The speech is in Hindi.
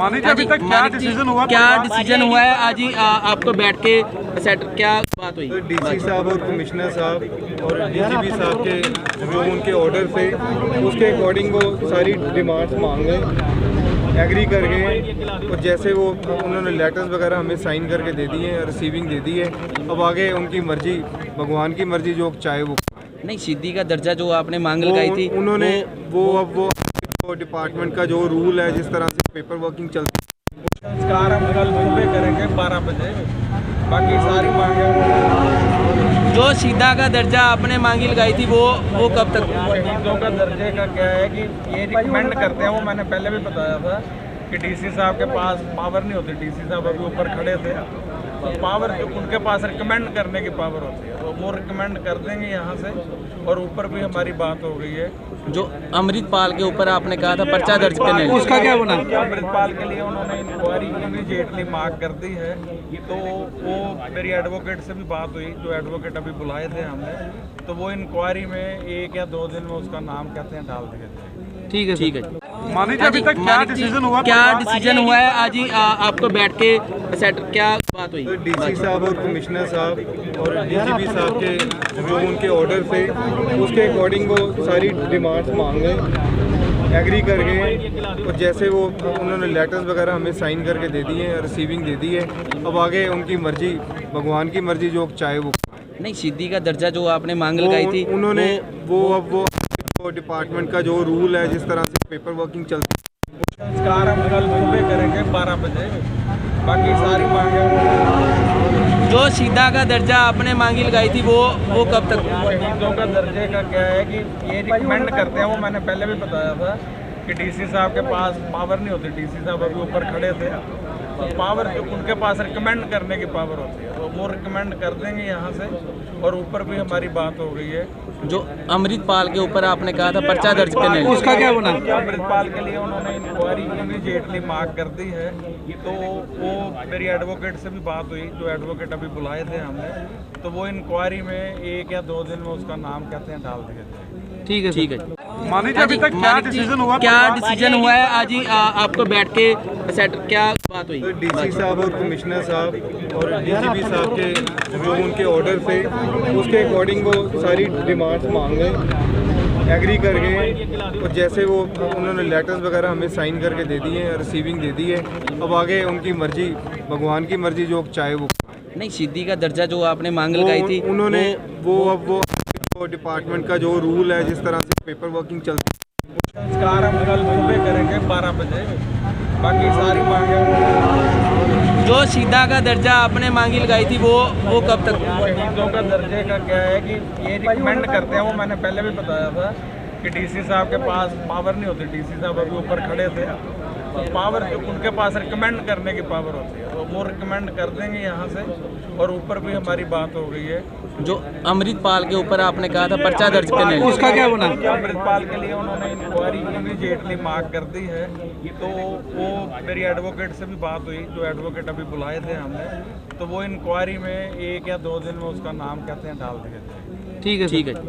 मानी जी, अभी तक क्या डिसीजन हुआ? है आज ही आपको बैठ के सेट क्या बात हुई? डीसी साहब और कमिश्नर साहब और डीजीपी साहब के जो उनके ऑर्डर थे उसके अकॉर्डिंग वो सारी डिमांड्स मांग गए, एग्री कर गए और जैसे वो उन्होंने लेटर्स वगैरह हमें साइन करके दे दिए, रिसीविंग दे दी है। अब आगे उनकी मर्जी, भगवान की मर्जी, जो चाहे वो। नहीं, सिद्दी का दर्जा जो आपने मांग लगाई थी उन्होंने वो डिपार्टमेंट का जो रूल है, जिस तरह से पेपर वर्किंग चलती है, संस्कार हम कल सुबह करेंगे 12 बजे। बाकी सारी मांगे जो सीधा का दर्जा आपने मांगी लगाई थी वो कब तक? शहीदों का दर्जे का क्या है कि ये रिकमेंड करते हैं, वो मैंने पहले भी बताया था कि डीसी साहब के पास पावर नहीं होती। डीसी साहब अभी ऊपर खड़े थे, तो पावर उनके पास रिकमेंड करने की पावर होती है, तो वो रिकमेंड कर देंगे यहाँ से। और ऊपर भी हमारी बात हो गई है। जो अमृतपाल के ऊपर आपने कहा था पर्चा दर्ज करने, उसका क्या बना? अमृतपाल के लिए उन्होंने इंक्वायरी इमीडिएटली मांग कर दी है। तो वो मेरी एडवोकेट से भी बात हुई, जो एडवोकेट अभी बुलाए थे हमने, तो वो इंक्वायरी में 1 या 2 दिन में उसका नाम कहते हैं डाल दिया जाए। ठीक है, ठीक है। मानी जी, अभी तक क्या डिसीजन हुआ? है आज ही आपको बैठ के सेट क्या बात हुई? डीसी साहब और कमिश्नर साहब और डीजीपी साहब के जो उनके ऑर्डर थे उसके अकॉर्डिंग वो सारी डिमांड्स मांग गए, एग्री कर गए और जैसे वो उन्होंने लेटर्स वगैरह हमें साइन करके दे दिए, रिसीविंग दे दी है। अब आगे उनकी मर्जी, भगवान की मर्जी, जो चाहे वो। नहीं, सिद्दी का दर्जा जो आपने मांग लगाई थी उन्होंने वो डिपार्टमेंट का जो रूल है, जिस तरह से पेपर वर्किंग चलती है, संस्कार हम कल सुबह करेंगे 12 बजे। बाकी सारी मांगे जो सीधा का दर्जा आपने मांगी लगाई थी वो कब तक? शहीदों का दर्जे का क्या है कि ये रिकमेंड करते हैं, वो मैंने पहले भी बताया था कि डीसी साहब के पास पावर नहीं होती। डीसी साहब अभी ऊपर खड़े थे, तो पावर उनके पास रिकमेंड करने की पावर होती है, तो वो रिकमेंड कर देंगे यहाँ से। और ऊपर भी हमारी बात हो गई है। जो अमृतपाल के ऊपर आपने कहा था पर्चा दर्ज करने, उसका क्या बना? अमृतपाल के लिए उन्होंने इंक्वायरी इमीडिएटली मांग कर दी है। तो वो मेरी एडवोकेट से भी बात हुई, जो एडवोकेट अभी बुलाए थे हमने, तो वो इंक्वायरी में 1 या 2 दिन में उसका नाम कहते हैं डाल दिया जाए। ठीक है, ठीक है। मानी जी, अभी तक क्या डिसीजन हुआ? है आज ही आपको बैठ के सेट क्या बात हुई? डीसी साहब और कमिश्नर साहब और डीजीपी साहब के जो उनके ऑर्डर थे उसके अकॉर्डिंग वो सारी डिमांड्स मांग गए, एग्री कर गए और जैसे वो उन्होंने लेटर्स वगैरह हमें साइन करके दे दिए, रिसीविंग दे दी है। अब आगे उनकी मर्जी, भगवान की मर्जी, जो चाहे वो। नहीं, सिद्दी का दर्जा जो आपने मांग लगाई थी उन्होंने वो डिपार्टमेंट का जो रूल है, जिस तरह से पेपर वर्किंग चलती है, संस्कार हम कल सुबह करेंगे 12 बजे। बाकी सारी मांगे जो सीधा का दर्जा आपने मांगी लगाई थी वो कब तक? शहीदों का दर्जे का क्या है कि ये रिकमेंड करते हैं, वो मैंने पहले भी बताया था कि डीसी साहब के पास पावर नहीं होती। डीसी साहब अभी ऊपर खड़े थे, तो पावर उनके पास रिकमेंड करने की पावर होती है, तो वो रिकमेंड कर देंगे यहाँ से। और ऊपर भी हमारी बात हो गई है। जो अमृतपाल के ऊपर आपने कहा था पर्चा दर्ज करने, उसका क्या बना? अमृतपाल के लिए उन्होंने इंक्वायरी इमीडिएटली मांग कर दी है। तो वो मेरी एडवोकेट से भी बात हुई, जो एडवोकेट अभी बुलाए थे हमने, तो वो इंक्वायरी में 1 या 2 दिन में उसका नाम कहते हैं डाल दिया जाए। ठीक है, ठीक है।